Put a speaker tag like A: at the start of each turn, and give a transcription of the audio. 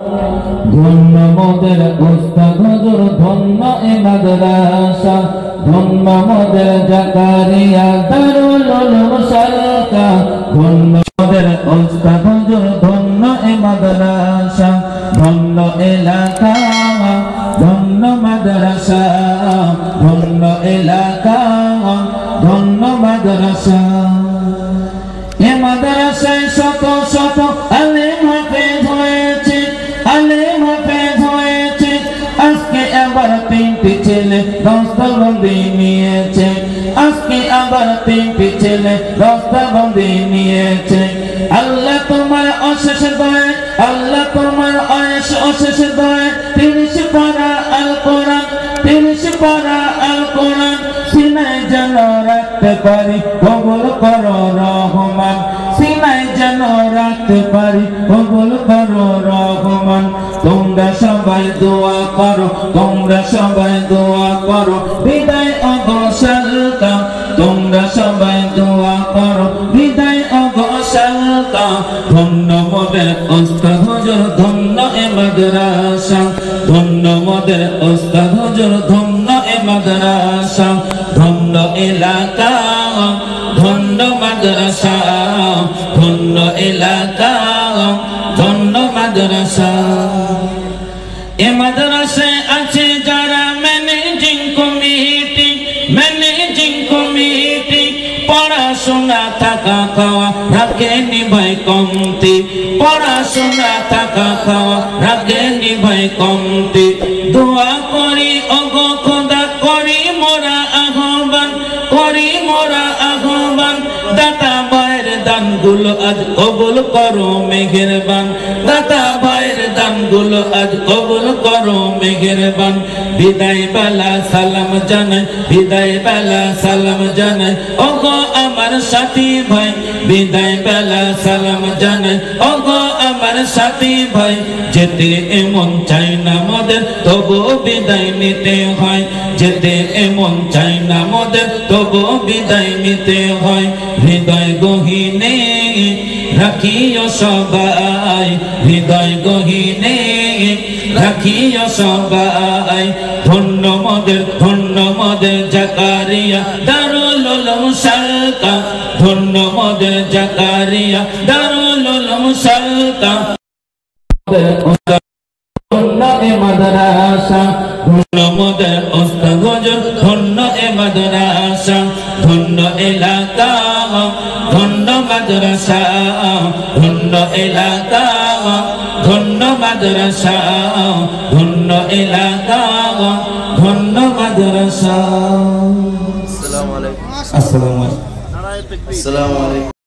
A: ধন্য মোদের উস্তাদ হুজুর, ধন্য এ মাদ্রাসা, ধন্য মোদের জাকারিয়া দারুল উলুম শারকা। ধন্য মোদের উস্তাদ হুজুর, ধন্য এ মাদ্রাসা, ধন্য এলাকা, ধন্য মাদ্রাসা, ধন্য এলাকা, ধন্য মাদ্রাসা। এ মাদ্রাসায় শত শত আলেম হাফেজ হয়েছে, আলেম হাফেজ হয়েছে। আজকে আবার 3টি ছেলে দস্তবন্দি নিয়েছে, আজকে আবার 3টি ছেলে দস্তবন্দি নিয়েছে। আল্লাহ তোমার অশেষ দয়া, আল্লাহ তোমার অশেষ দয়া। 30 পারা আল কোরআন, 30 পারা আল কোরআন সিনায় যেন রাখতে পারি, কবুল করো রহমান। সিনায় যেন রাখতে পারি, কবুল করো রহমান। তোমরা সবাই দোয়া করো, তোমরা সবাই দোয়া করো, বিদায় অবসালকা। তোমরা সবাই দোয়া করো, বিদায় অবসালকা। ধন্য মোদের উস্তাদ হুজুর, ধন্য এ মাদ্রাসা, ধন্য মোদের উস্তাদ হুজুর, ধন্য এ মাদ্রাসা। ধন্য এলাকা, ধন্য মাদ্রাসা, ধন্য এলাকা, ধন্য মাদ্রাসা। এ মাদ্রাসায় আছে যারা ম্যানেজিং কমিটি, ম্যানেজিং কমিটি। পড়াশোনা থাকা খাওয়া রাখেনি ভাই কমতি, পড়াশোনা থাকা খাওয়া রাখেনি ভাই কমতি। দোয়া করি ওগো খোদা, করি মোরা আহ্বান, করি মোরা আহ্বান। দাতা ভাইয়ের দানগুলো আজ কবুল করো মেহেরবান, দাতা ভাইয়ের দানগুলো আজ কবুল করো মেহেরবান। বিদায় বেলা সালাম জানাই, বিদায় বেলা সালাম জানাই ওগো আমার সাথী ভাই। বিদায় বেলা সালাম জানাই ওগো আমার সাথী ভাই। যেতে এমন চাই না মোদের, তবু বিদায় নিতে হয়। যেতে এমন চাই না মোদের, তবু বিদায় নিতে হয়। হৃদয় গহীনে রাখিও সবাই, হৃদয় গহীনে রাখিও সবাই। ধন্য মোদের, ধন্য মোদের জাকারিয়া দারুল উলুম শারকা। ধন্য মোদের জাকারিয়া দারুল উলুম শারকা। ধন্য এ মাদ্রাসা, ধন্য মোদের উস্তাদ হুজুর, ধন্য এ মাদ্রাসা। ধন্য এলাকা, ধন্য মাদ্রাসা, ধন্য এলাকা, ধন্য মাদ্রাসা, ধন্য এলাকা, ধন্য মাদ্রাসা। আসসালামু আলাইকুম। আসসালামু আলাইকুম।